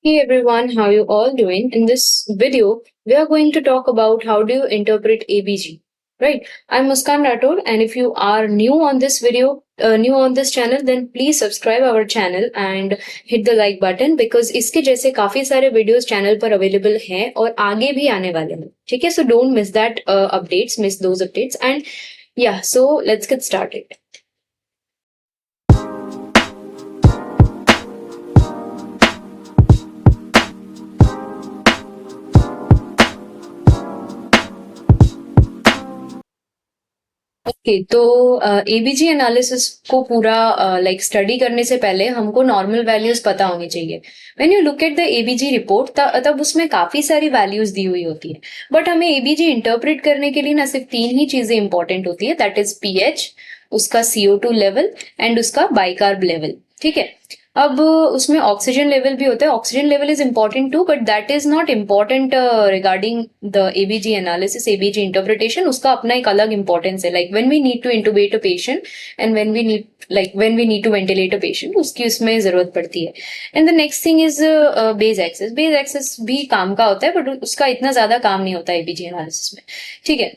Hey everyone, how you all doing? In this video, we are going to talk about how do you interpret ABG. Right? I'm Muskan Rathod, and if you are new on this new on this channel, then please subscribe our channel and hit the like button because इसके जैसे काफी सारे videos channel पर available हैं और आगे भी आने वाले हैं. ठीक है? So don't miss that miss those updates, and yeah, so let's get started. Okay तो एबीजी एनालिसिस को पूरा लाइक स्टडी करने से पहले हमको नॉर्मल वैल्यूज पता होनी चाहिए. When you look at the ABG report तब उसमें काफी सारी वैल्यूज दी हुई होती है, बट हमें एबीजी इंटरप्रेट करने के लिए ना सिर्फ तीन ही चीजें इंपॉर्टेंट होती है, दैट इज पीएच, उसका CO2 लेवल एंड उसका बाइकार्ब लेवल. ठीक है. अब उसमें ऑक्सीजन लेवल भी होता है. Oxygen level is important too, but that is not important regarding the ABG analysis, ABG interpretation. उसका अपना एक अलग इंपॉर्टेंस है. Like when we need to intubate a patient and when we need to ventilate a patient, उसकी उसमें जरूरत पड़ती है. And the next thing is base excess. Base access भी काम का होता है, बट उसका इतना ज्यादा काम नहीं होता एबीजी एनालिसिस में. ठीक है.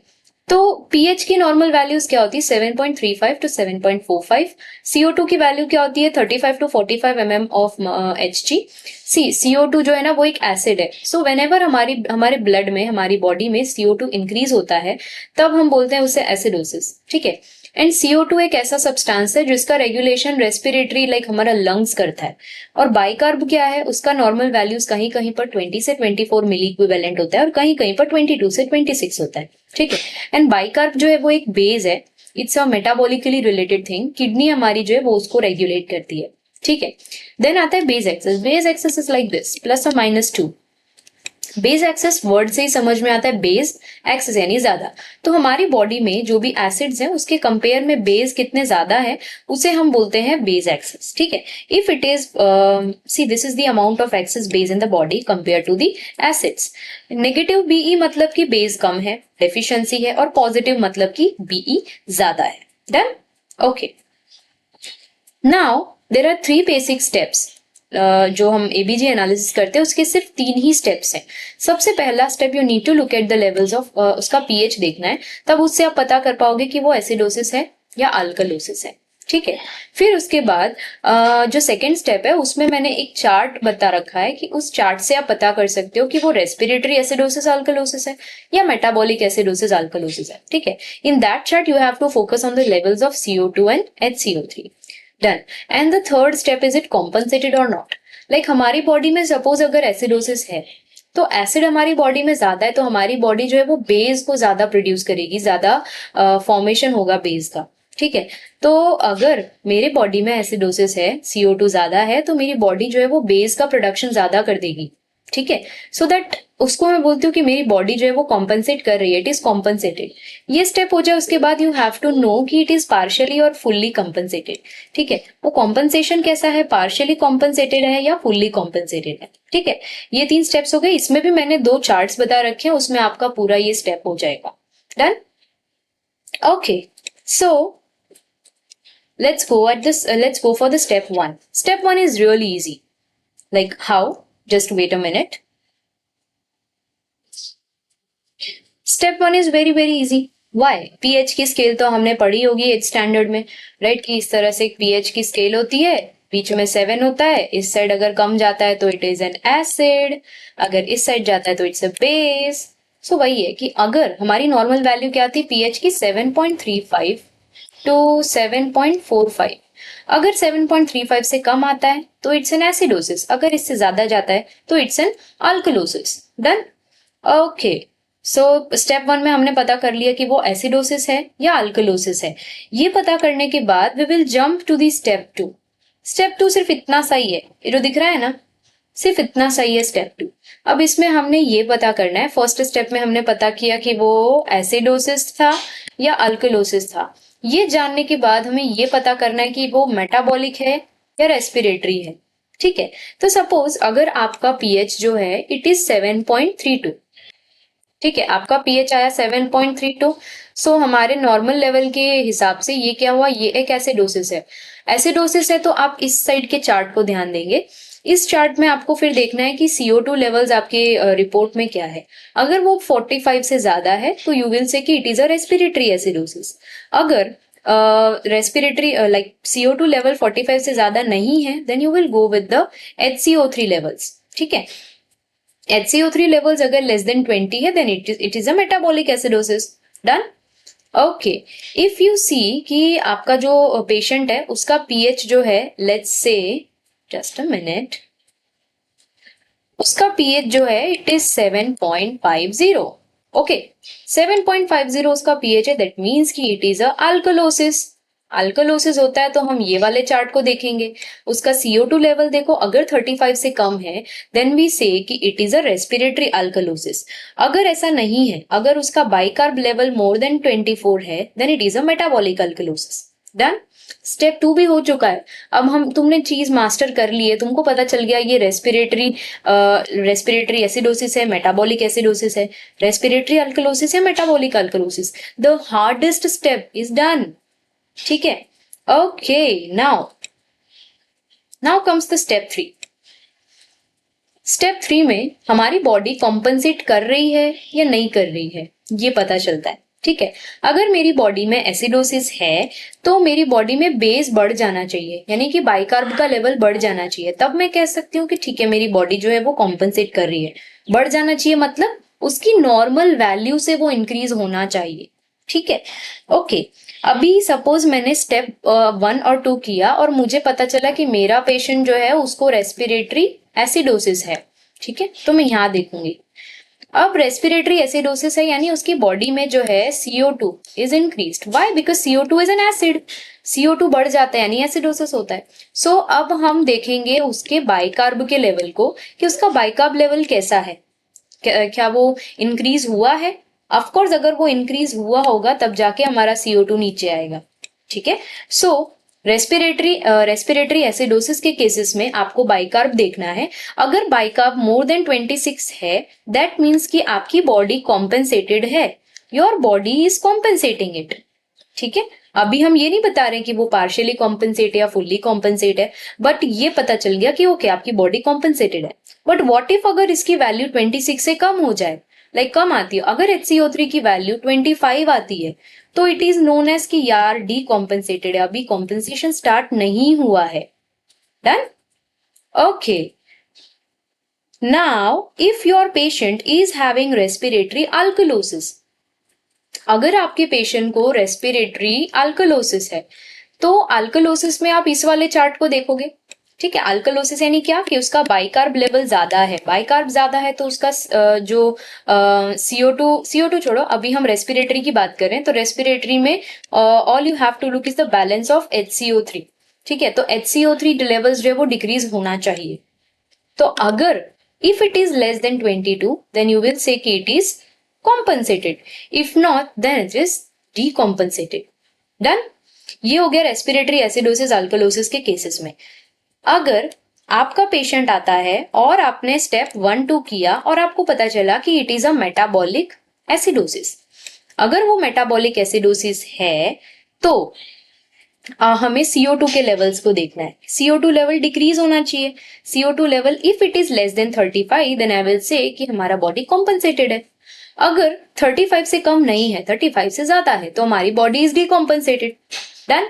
तो पीएच की नॉर्मल वैल्यूज क्या होती है? 7.35 टू 7.45. CO2 की वैल्यू क्या होती है? 35 to 45 mm of Hg. CO2 जो है ना वो एक एसिड है. सो व्हेनेवर हमारे ब्लड में, हमारी बॉडी में CO2 इंक्रीज होता है, तब हम बोलते हैं उसे एसिडोसिस. ठीक है. एंड CO2 एक ऐसा सब्सटेंस है जिसका रेगुलेशन रेस्पिरेटरी लाइक हमारा लंग्स करता है. और बाइकार्ब क्या है? उसका नॉर्मल वैल्यूज कहीं कहीं पर 20 से 24 मिली इक्विवेलेंट होता है और कहीं कहीं पर 22 से 26 होता है. ठीक है. एंड बाइकार्ब जो है वो एक बेस है. It's a metabolically related thing. Kidney हमारी जो है वो उसको रेगुलेट करती है. ठीक है. देन आता है base excess. Base excess is like this, +or -2. Base excess word से ही समझ में आता है, बेस एक्सेस यानी ज्यादा. तो हमारी बॉडी में जो भी एसिड्स हैं उसके कंपेयर में बेस कितने ज्यादा है उसे हम बोलते हैं बेस एक्सेस. ठीक है. If it is see this is the amount of excess base in the body compare to the acids. Negative BE मतलब कि बेस कम है, डेफिशिएंसी है, और पॉजिटिव मतलब कि बीई ज्यादा है. Done. Okay. Now there are 3 basic steps. जो हम एबीजी एनालिसिस करते हैं उसके सिर्फ 3 ही स्टेप्स हैं. सबसे पहला step, you need to look at the levels of, उसका पीएच देखना है. तब उससे आप पता कर पाओगे कि वो एसिडोसिस है या अल्कलोसिस है. ठीक है. फिर उसके बाद जो सेकेंड स्टेप है उसमें मैंने एक चार्ट बता रखा है कि उस चार्ट से आप पता कर सकते हो कि वो रेस्पिरेटरी एसिडोसिस अल्कलोसिस है या मेटाबॉलिक एसिडोसिस अल्कलोसिस है. ठीक है. In that chart you have to focus on the levels of CO2 and HCO3. Done. And the third step is it compensated और नॉट. लाइक हमारी बॉडी में suppose अगर acidosis है तो एसिड हमारी बॉडी में ज्यादा है, तो हमारी बॉडी जो है वो बेस को ज्यादा प्रोड्यूस करेगी, ज्यादा फॉर्मेशन होगा बेस का. ठीक है. तो अगर मेरे बॉडी में एसिडोसिस है, CO2 ज्यादा है, तो मेरी बॉडी जो है वो बेस का प्रोडक्शन ज्यादा कर देगी. ठीक है. सो दैट उसको मैं बोलती हूँ कि मेरी बॉडी जो है वो कॉम्पनसेट कर रही है, इट इज कॉम्पनसेटेड. ये स्टेप हो जाए उसके बाद यू हैव टू नो कि इट इज पार्शियली और फुल्ली कॉम्पनसेटेड. ठीक है. वो कॉम्पनसेशन कैसा है, पार्शियली कॉम्पनसेटेड है या फुल्ली कॉम्पनसेटेड है. ठीक है. ये 3 स्टेप्स हो गए. इसमें भी मैंने 2 चार्ट्स बता रखे हैं, उसमें आपका पूरा ये स्टेप हो जाएगा. Done. Okay. So let's go for the step 1. Step 1 is really easy. Like how? Just wait a minute. Step 1 is very very easy. Why? PH की स्केल तो हमने पढ़ी होगी 8th स्टैंडर्ड में, राइट? कि इस तरह से पीएच की स्केल होती है, बीच में 7 होता है. इस साइड अगर कम जाता है तो इट इज एन एसिड, अगर इस साइड जाता है तो इट्स अ बेस. सो वही है कि अगर हमारी नॉर्मल वैल्यू क्या थी पीएच की, 7.35 टू 7.45. अगर 7.35 से कम आता है तो इट्स एन एसिडोसिस, अगर इससे ज्यादा जाता है तो it's an alkalosis. Done. Okay. So step 1 में हमने पता कर लिया कि वो एसिडोसिस है या अल्कलोसिस है. ये पता करने के बाद we will jump to the step 2. Step 2 सिर्फ इतना सही है, ये जो दिख रहा है ना, सिर्फ इतना सही है स्टेप 2. अब इसमें हमने ये पता करना है, फर्स्ट स्टेप में हमने पता किया कि वो एसिडोसिस था या अल्कलोसिस था. ये जानने के बाद हमें ये पता करना है कि वो मेटाबॉलिक है या रेस्पिरेटरी है. ठीक है. तो सपोज अगर आपका पीएच जो है इट इज 7.32. ठीक है. आपका पीएच आया 7.32. सो हमारे नॉर्मल लेवल के हिसाब से ये क्या हुआ, ये एक एसिडोसिस है. एसिडोसिस है तो आप इस साइड के चार्ट को ध्यान देंगे. इस चार्ट में आपको फिर देखना है कि CO2 लेवल्स आपके रिपोर्ट में क्या है। अगर वो 45 से ज्यादा है तो यू विल से कि it is a respiratory acidosis. अगर रेस्पिरेटरी लाइक CO2 लेवल 45 से ज्यादा नहीं है then you will go with the HCO3 levels. ठीक है, HCO3 लेवल्स अगर लेस देन 20 है then it is a metabolic acidosis. Done. Okay, if you see कि आपका जो पेशेंट है उसका पीएच जो है, let's say, just a minute, उसका पीएच जो है इट इज 7.50। ओके, 7.50 उसका पीएच है, दैट मीन्स कि it is a alkalosis. Alkalosis होता है तो हम ये वाले चार्ट को देखेंगे। उसका CO2 लेवल देखो, अगर 35 से कम है देन वी से कि it is a respiratory alkalosis. अगर ऐसा नहीं है, अगर उसका बाइकार्ब लेवल मोर देन 24 है then it is a metabolic alkalosis. Done. Step 2 भी हो चुका है। अब हम तुमने चीज मास्टर कर ली है, तुमको पता चल गया ये रेस्पिरेटरी एसिडोसिस है, मेटाबॉलिक एसिडोसिस है, रेस्पिरेटरी अल्कलोसिस है, metabolic alkalosis. The hardest step is done. ठीक है। Okay, now comes the step 3। Step 3 में हमारी बॉडी कॉम्पनसेट कर रही है या नहीं कर रही है ये पता चलता है। ठीक है, अगर मेरी बॉडी में एसिडोसिस है तो मेरी बॉडी में बेस बढ़ जाना चाहिए, यानी कि बाइकार्ब का लेवल बढ़ जाना चाहिए, तब मैं कह सकती हूँ कि ठीक है मेरी बॉडी जो है वो कॉम्पनसेट कर रही है। बढ़ जाना चाहिए मतलब उसकी नॉर्मल वैल्यू से वो इंक्रीज होना चाहिए। ठीक है। ओके, अभी सपोज मैंने स्टेप 1 और 2 किया और मुझे पता चला कि मेरा पेशेंट जो है उसको रेस्पिरेटरी एसिडोसिस है। ठीक है, तो मैं यहाँ देखूंगी। अब रेस्पिरेटरी एसिडोसिस है यानी उसकी बॉडी में जो है CO2 is increased. Why? Because CO2 is an acid. CO2 बढ़ जाता है यानी एसिडोसिस होता है। सो अब हम देखेंगे उसके बाइकार्ब के लेवल को कि उसका बाइकार्ब लेवल कैसा है, क्या वो इंक्रीज हुआ है। ऑफ कोर्स अगर वो इंक्रीज हुआ होगा तब जाके हमारा CO2 नीचे आएगा। ठीक है। सो रेस्पिरेटरी एसिडोसिस के केसेस में आपको बाइकार्ब देखना है। अगर बाइकार्ब मोर देन 26 है दैट मीन्स कि आपकी बॉडी कॉम्पेंसेटेड है, your body is compensating it. ठीक है, अभी हम ये नहीं बता रहे कि वो पार्शियली कॉम्पेंसेट या फुल्ली कॉम्पेंसेट है, बट ये पता चल गया कि ओके आपकी बॉडी कॉम्पेंसेटेड है। बट व्हाट इफ अगर इसकी वैल्यू 26 से कम हो जाए, लाइक कम आती है, अगर HCO3 की वैल्यू 25 आती है तो इट इज नोन एज कि यार डी कॉम्पेंसेटेड है, अभी कॉम्पेंसेशन स्टार्ट नहीं हुआ है। Done. Okay, now if your patient is having respiratory alkalosis, अगर आपके पेशेंट को रेस्पिरेटरी अल्कलोसिस है तो अल्कलोसिस में आप इस वाले चार्ट को देखोगे। ठीक है, अल्कलोसिस यानी क्या कि उसका बाइकार्ब लेवल ज्यादा है। बाइकार्ब ज्यादा है तो उसका जो CO2 छोड़ो, अभी हम रेस्पिरेटरी की बात कर रहे हैं तो रेस्पिरेटरी में all you have to look is the balance of HCO3। ठीक है, तो HCO3 लेवल्स जो है वो डिक्रीज होना चाहिए। तो अगर if it is less than 22 then you will say कि it is compensated, if not then it is decompensated. Done. ये हो गया रेस्पिरेटरी एसिडोसिस अल्कलोसिस के केसेस में। अगर आपका पेशेंट आता है और आपने स्टेप 1-2 किया और आपको पता चला कि it is a metabolic acidosis, अगर वो मेटाबॉलिक एसिडोसिस है तो हमें CO2 के लेवल्स को देखना है। CO2 लेवल डिक्रीज होना चाहिए। CO2 level if it is less than 35 then I will say कि हमारा बॉडी कॉम्पनसेटेड है। अगर 35 से कम नहीं है, 35 से ज्यादा है तो हमारी body is decompensated. Done.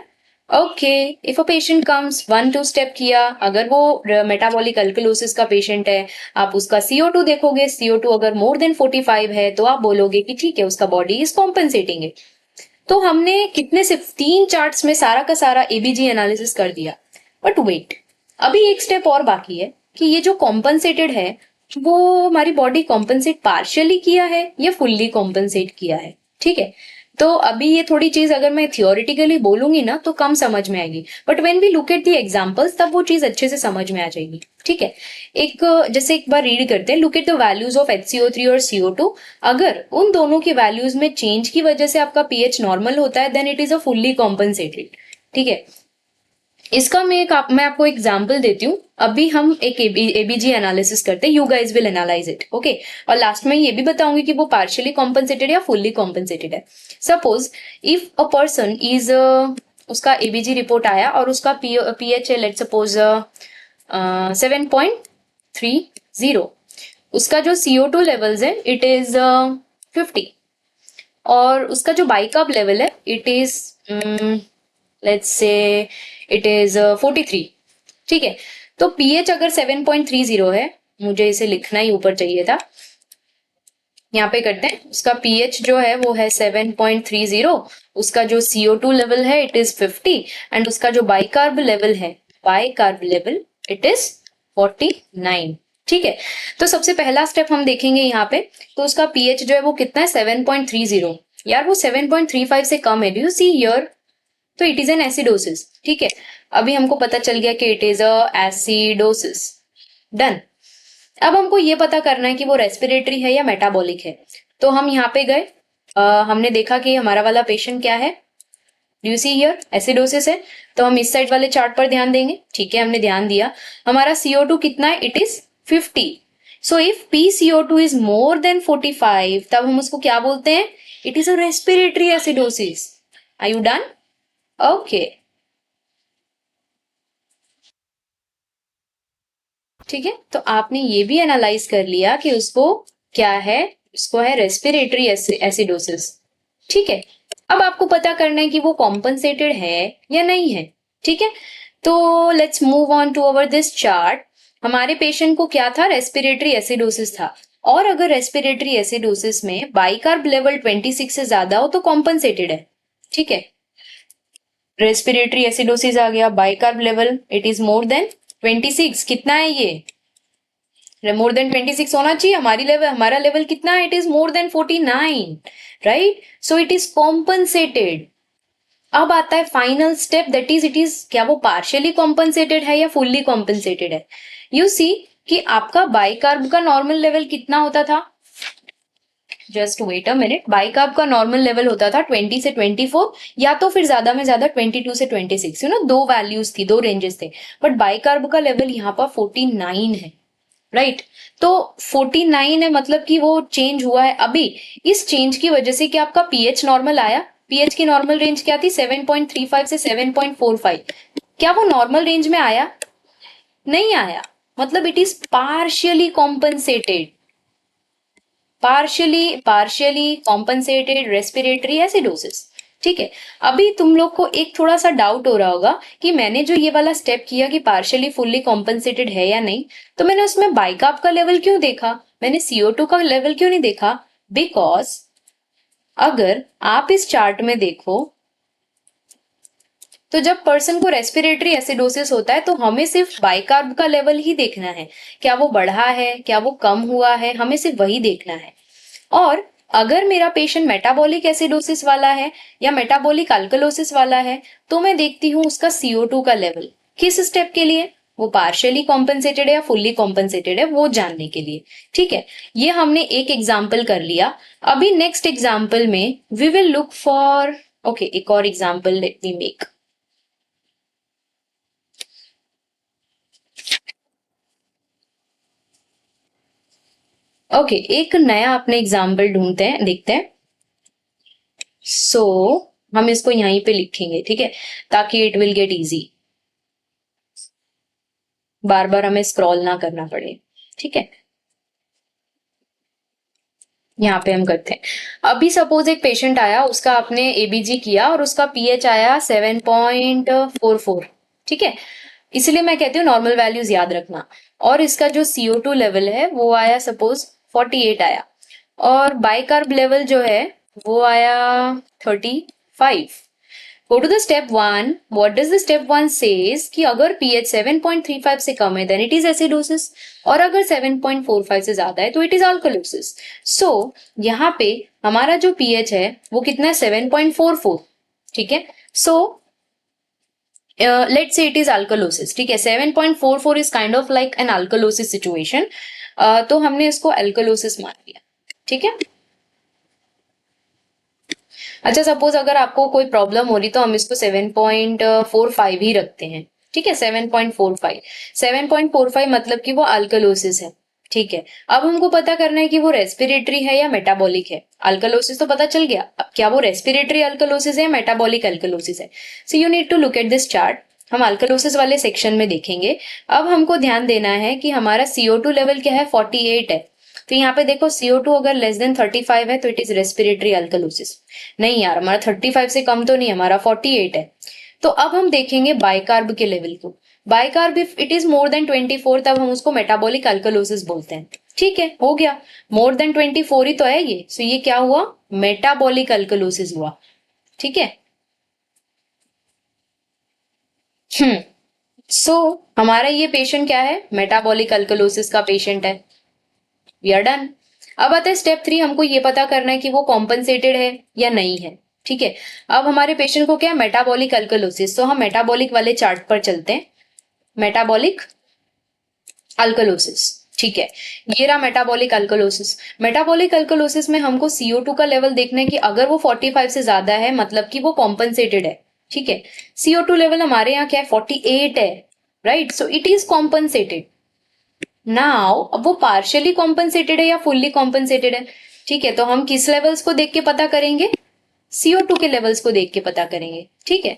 Okay, if a patient comes 1-2 step किया, अगर वो मेटाबॉलिक अल्कलोसिस का पेशेंट है, आप उसका CO2 देखोगे, CO2 अगर मोर देन 45 है तो आप बोलोगे कि ठीक है उसका बॉडी इज कॉम्पनसेटिंग इट। तो हमने कितने, सिर्फ 3 चार्ट्स में सारा का सारा एबीजी एनालिसिस कर दिया। बट वेट, अभी एक स्टेप और बाकी है कि ये जो कॉम्पनसेटेड है वो हमारी बॉडी कॉम्पनसेट पार्शियली किया है या फुल्ली कॉम्पनसेट किया है। ठीक है, तो अभी ये थोड़ी चीज अगर मैं थियोरिटिकली बोलूंगी ना तो कम समझ में आएगी, but when we look at the examples तब वो चीज अच्छे से समझ में आ जाएगी। ठीक है, जैसे एक बार रीड करते हैं, look at the values of HCO3 और CO2। अगर उन दोनों की वैल्यूज में चेंज की वजह से आपका पीएच नॉर्मल होता है then it is a fully compensated. ठीक है, इसका मैं आपको एग्जांपल देती हूँ। अभी हम एक एबीजी एनालिसिस करते हैं, you guys will analyse it. Okay, और लास्ट में ये भी बताऊंगी कि वो पार्शियली कॉम्पनसेटेड या फुल्ली कॉम्पनसेटेड है। Suppose if a person is, उसका एबीजी रिपोर्ट आया और उसका पीएच है लेट्स सपोज 7.30, उसका जो CO2 लेवल्स है इट इज 50, और उसका जो बाइकार्ब लेवल है it is let's say it is 43। ठीक है, तो पीएच अगर 7.30 है, मुझे इसे लिखना ही ऊपर चाहिए था, यहाँ पे करते हैं, उसका पीएच जो है वो है 7.30, उसका जो CO2 लेवल है इट इज 50, एंड उसका जो बाइकार्ब लेवल है, बाइकार्ब लेवल इट इज 49। ठीक है, तो सबसे पहला स्टेप हम देखेंगे यहाँ पे, तो उसका पीएच जो है वो कितना है 7.30, यार वो 7.35 से कम है, डू यू सी हियर, तो इट इज एन एसिडोसिस। ठीक है, अभी हमको पता चल गया कि it is a acidosis. Done. अब हमको ये पता करना है कि वो रेस्पिरेटरी है या मेटाबॉलिक है, तो हम यहाँ पे गए, हमने देखा कि हमारा वाला पेशेंट क्या है, यू सी हियर एसिडोसिस है, तो हम इस साइड वाले चार्ट पर ध्यान देंगे। ठीक है, हमने ध्यान दिया, हमारा CO2 कितना है, it is 50। So if PCO2 is more than 45, तब हम उसको क्या बोलते हैं, it is a respiratory acidosis. Are you done? Okay, ठीक है, तो आपने ये भी एनालाइज कर लिया कि उसको क्या है, उसको है रेस्पिरेटरी एसिडोसिस। ठीक है, अब आपको पता करना है कि वो कॉम्पनसेटेड है या नहीं है। ठीक है, तो let's move on to our this chart. हमारे पेशेंट को क्या था, रेस्पिरेटरी एसिडोसिस था, और अगर रेस्पिरेटरी एसिडोसिस में बाइकार्ब लेवल 26 से ज्यादा हो तो कॉम्पनसेटेड है। ठीक है, रेस्पिरेटरी एसिडोसिस आ गया, bicarb level it is more then 26, कितना है ये, मोर देन 26 होना चाहिए, हमारी लेवल, हमारा लेवल कितना है, it is more than 49, right, so it is compensated. अब आता है final step, that is it is क्या वो पार्शियली कॉम्पनसेटेड है या फुल्ली कॉम्पनसेटेड है। यू सी कि आपका बाइकार्ब का नॉर्मल लेवल कितना होता था, just wait a minute, bicarb का नॉर्मल लेवल होता था 20 से 24, या तो फिर ज्यादा में ज्यादा 22 से 26, यू नो, दो वैल्यूज थी, दो रेंजेस थे, बट बाइकार्ब का लेवल यहाँ पर 49 है, राइट, तो 49 है, मतलब कि वो चेंज हुआ है अभी। इस चेंज की वजह से क्या आपका पीएच नॉर्मल आया, पीएच की नॉर्मल रेंज क्या थी 7.35 से 7.45, क्या वो नॉर्मल रेंज में आया, नहीं आया, मतलब it is partially compensated, partially compensated respiratory acidosis. ठीक है, अभी तुम लोग को एक थोड़ा सा डाउट हो रहा होगा कि मैंने जो ये वाला स्टेप किया कि पार्शियली फुल्ली कॉम्पनसेटेड है या नहीं, तो मैंने उसमें बाइकार्ब का लेवल क्यों देखा, मैंने CO2 का लेवल क्यों नहीं देखा, बिकॉज अगर आप इस चार्ट में देखो, तो जब पर्सन को रेस्पिरेटरी एसिडोसिस होता है तो हमें सिर्फ बाइकार्ब का लेवल ही देखना है, क्या वो बढ़ा है, क्या वो कम हुआ है, हमें सिर्फ वही देखना है। और अगर मेरा पेशेंट मेटाबॉलिक एसिडोसिस वाला है या मेटाबॉलिक अल्कलोसिस वाला है, तो मैं देखती हूँ उसका CO2 का लेवल, किस स्टेप के लिए, वो पार्शियली कॉम्पनसेटेड है या फुल्ली कॉम्पनसेटेड है, वो जानने के लिए। ठीक है, ये हमने एक एग्जाम्पल कर लिया। अभी नेक्स्ट एग्जाम्पल में we will look for, okay, एक और example let me make. Okay, एक नया अपने एग्जाम्पल ढूंढते हैं, देखते हैं। सो हम इसको यहीं पे लिखेंगे, ठीक है, ताकि इट विल गेट इजी, बार बार हमें स्क्रॉल ना करना पड़े। ठीक है, यहाँ पे हम करते हैं। अभी सपोज एक पेशेंट आया, उसका आपने एबीजी किया और उसका पीएच आया 7.44। ठीक है, इसलिए मैं कहती हूँ नॉर्मल वैल्यूज याद रखना, और इसका जो CO2 लेवल है वो आया सपोज 48 आया, और बाइकार्ब लेवल जो है वो आया 35। Go to the step 1. What does the step 1 says कि अगर pH 7.35 से कम है then it is acidosis, और अगर 7.45 से ज्यादा है तो it is alkalosis. So यहाँ पे हमारा जो pH है वो कितना है 7.44। ठीक है, so let's say it is alkalosis। ठीक है, 7.44 is kind of like an alkalosis situation, तो हमने इसको alkalosis मान लिया। ठीक है, अच्छा, सपोज अगर आपको कोई प्रॉब्लम हो रही तो हम इसको 7.45 ही रखते हैं। ठीक है, 7.45, 7.45 मतलब कि वो अल्कलोसिस है। ठीक है, अब हमको पता करना है कि वो रेस्पिरेटरी है या मेटाबॉलिक है। अल्कलोसिस तो पता चल गया, अब क्या वो रेस्पिरेटरी अल्कलोसिस है, मेटाबॉलिक अल्कलोसिस है। So you need to look at this chart. हम अल्कलोसिस वाले सेक्शन में देखेंगे। अब हमको ध्यान देना है कि हमारा CO2 लेवल क्या है, 48 है। तो यहाँ पे देखो CO2 अगर लेस देन 35 है तो इट इज रेस्पिरेटरी अल्कलोसिस। नहीं यार, हमारा 35 से कम तो नहीं, हमारा 48 है। तो अब हम देखेंगे बाइकार्ब के लेवल को। Bicarb if it is more than 24 तब हम उसको मेटाबॉलिक अल्कलोसिस बोलते हैं। ठीक है, हो गया। मोर देन 24 ही तो है ये, सो ये क्या हुआ, मेटाबॉलिक अल्कलोसिस हुआ। ठीक है। हम्म सो हमारा ये पेशेंट क्या है, मेटाबॉलिक अल्कलोसिस का पेशेंट है। We are done. अब आता है स्टेप 3, हमको ये पता करना है कि वो कॉम्पनसेटेड है या नहीं है। ठीक है। अब हमारे पेशेंट को क्या है, मेटाबॉलिक अल्कलोसिस, तो हम मेटाबॉलिक वाले चार्ट पर चलते हैं। Metabolic alkalosis. ठीक है, ये रहा मेटाबॉलिक अल्कलोसिस। मेटाबॉलिक अल्कलोसिस में हमको CO2 का लेवल देखना है कि अगर वो 45 से ज्यादा है मतलब कि वो कॉम्पनसेटेड है। ठीक है। CO2 लेवल हमारे यहाँ क्या है, 48 है। Right, so it is compensated. Now अब वो पार्शियली कॉम्पनसेटेड है या फुल्ली कॉम्पनसेटेड है। ठीक है, तो हम किस लेवल्स को देख के पता करेंगे, CO2 के लेवल्स को देख के पता करेंगे। ठीक है,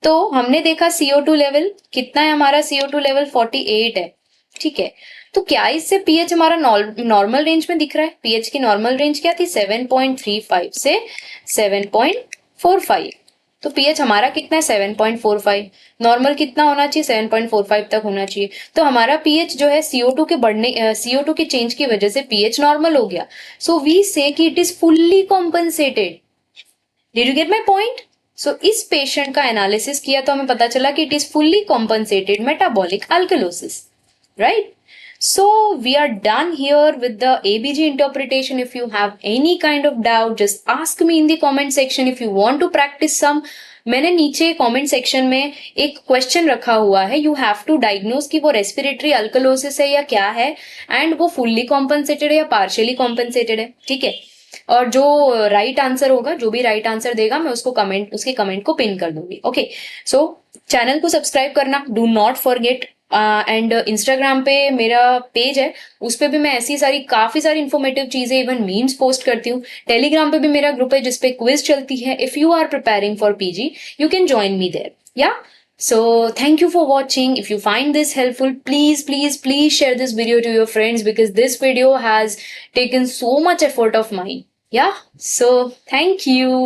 तो हमने देखा CO2 लेवल कितना है, हमारा CO2 लेवल 48 है। ठीक है, तो क्या इससे पीएच हमारा नॉर्मल रेंज में दिख रहा है। पीएच की नॉर्मल रेंज क्या थी, 7.35 से 7.45। तो पीएच हमारा कितना है, 7.45। नॉर्मल कितना होना चाहिए, 7.45 तक होना चाहिए। तो हमारा पीएच जो है CO2 के बढ़ने CO2 के चेंज की वजह से पीएच नॉर्मल हो गया। सो वी से कि it is fully compensated. Did you get my point. So इस पेशेंट का एनालिसिस किया तो हमें पता चला कि it is fully compensated metabolic alkalosis. Right, so we are done here with the ABG interpretation. If you have any kind of doubt, just ask me in the comment section. If you want to practice some, मैंने नीचे comment section में एक question रखा हुआ है, you have to diagnose कि वो respiratory alkalosis है या क्या है, एंड वो फुल्ली कॉम्पनसेटेड है या पार्शियली कॉम्पनसेटेड है। ठीक है, और जो राइट आंसर होगा, जो भी राइट आंसर देगा, मैं उसको कमेंट, उसके कमेंट को पिन कर दूंगी। ओके, सो चैनल को सब्सक्राइब करना do not forget. And Instagram पे मेरा पेज है, उस पे भी मैं ऐसी सारी काफी सारी इंफॉर्मेटिव चीजें, इवन मीम्स पोस्ट करती हूँ। टेलीग्राम पे भी मेरा ग्रुप है जिसपे क्विज चलती है। If you are preparing for PG, you can join me there. Yeah. So thank you for watching. If you find this helpful, please share this video to your friends, because this video has taken so much effort of mine. Yeah. So thank you.